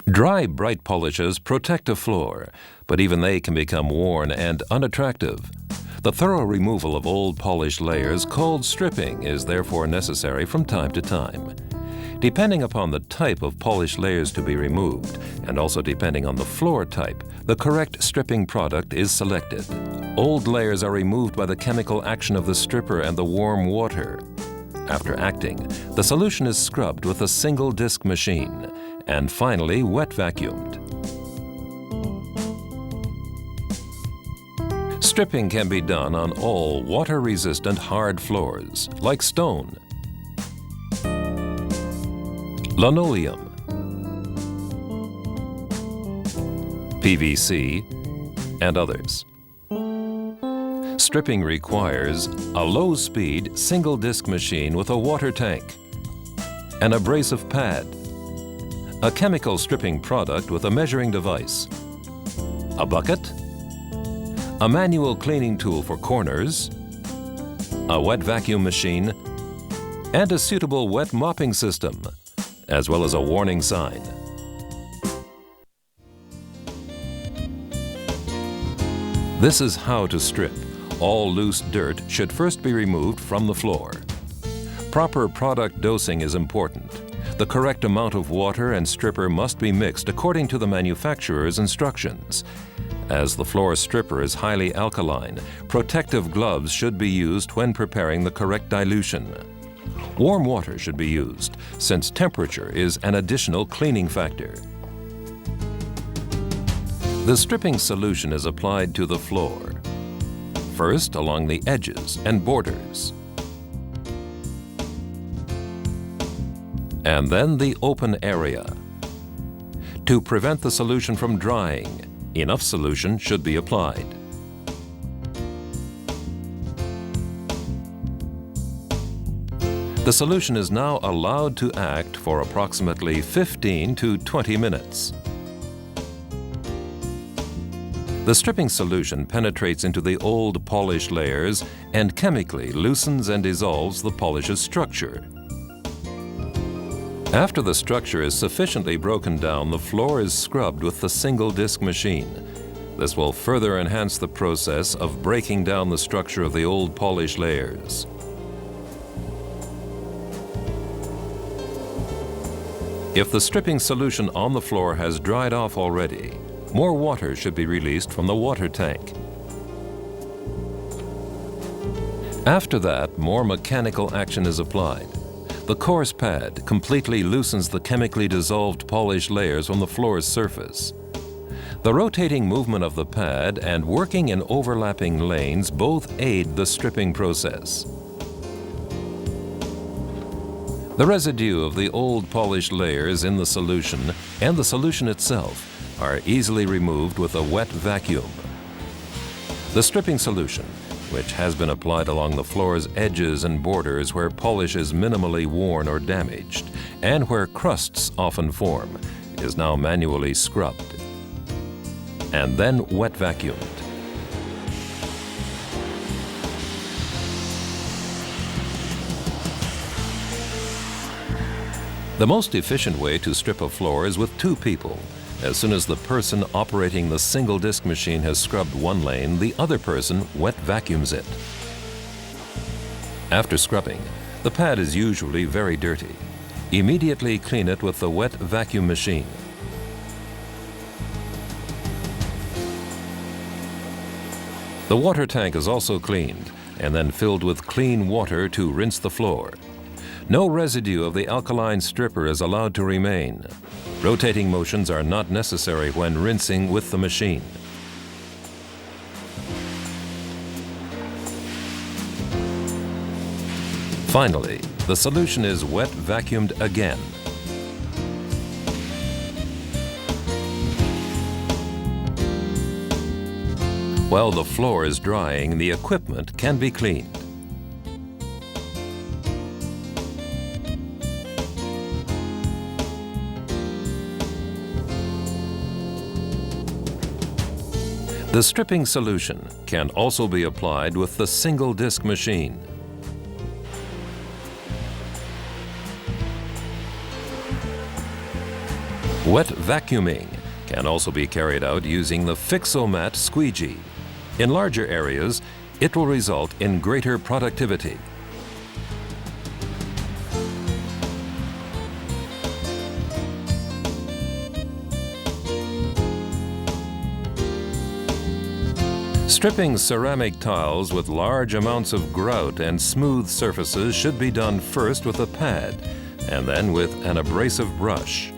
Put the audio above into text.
Dry, bright polishes protect a floor, but even they can become worn and unattractive. The thorough removal of old polished layers, called stripping, is therefore necessary from time to time. Depending upon the type of polished layers to be removed, and also depending on the floor type, the correct stripping product is selected. Old layers are removed by the chemical action of the stripper and the warm water. After acting, the solution is scrubbed with a single disc machine, and finally wet vacuumed. Stripping can be done on all water-resistant hard floors, like stone, linoleum, PVC, and others. Stripping requires a low-speed, single-disc machine with a water tank, an abrasive pad, a chemical stripping product with a measuring device, a bucket, a manual cleaning tool for corners, a wet vacuum machine, and a suitable wet mopping system, as well as a warning sign. This is how to strip. All loose dirt should first be removed from the floor. Proper product dosing is important. The correct amount of water and stripper must be mixed according to the manufacturer's instructions. As the floor stripper is highly alkaline, protective gloves should be used when preparing the correct dilution. Warm water should be used, since temperature is an additional cleaning factor. The stripping solution is applied to the floor. First, along the edges and borders, and then the open area. To prevent the solution from drying, enough solution should be applied. The solution is now allowed to act for approximately 15 to 20 minutes. The stripping solution penetrates into the old polished layers and chemically loosens and dissolves the polish's structure. After the structure is sufficiently broken down, the floor is scrubbed with the single disc machine. This will further enhance the process of breaking down the structure of the old polished layers. If the stripping solution on the floor has dried off already, more water should be released from the water tank. After that, more mechanical action is applied. The coarse pad completely loosens the chemically dissolved polished layers from the floor's surface. The rotating movement of the pad and working in overlapping lanes both aid the stripping process. The residue of the old polished layers in the solution and the solution itself are easily removed with a wet vacuum. The stripping solution, which has been applied along the floor's edges and borders where polish is minimally worn or damaged, and where crusts often form, is now manually scrubbed and then wet vacuumed. The most efficient way to strip a floor is with two people. As soon as the person operating the single disc machine has scrubbed one lane, the other person wet vacuums it. After scrubbing, the pad is usually very dirty. Immediately clean it with the wet vacuum machine. The water tank is also cleaned and then filled with clean water to rinse the floor. No residue of the alkaline stripper is allowed to remain. Rotating motions are not necessary when rinsing with the machine. Finally, the solution is wet vacuumed again. While the floor is drying, the equipment can be cleaned. The stripping solution can also be applied with the single disc machine. Wet vacuuming can also be carried out using the Fix-O-Mat squeegee. In larger areas, it will result in greater productivity. Stripping ceramic tiles with large amounts of grout and smooth surfaces should be done first with a pad and then with an abrasive brush.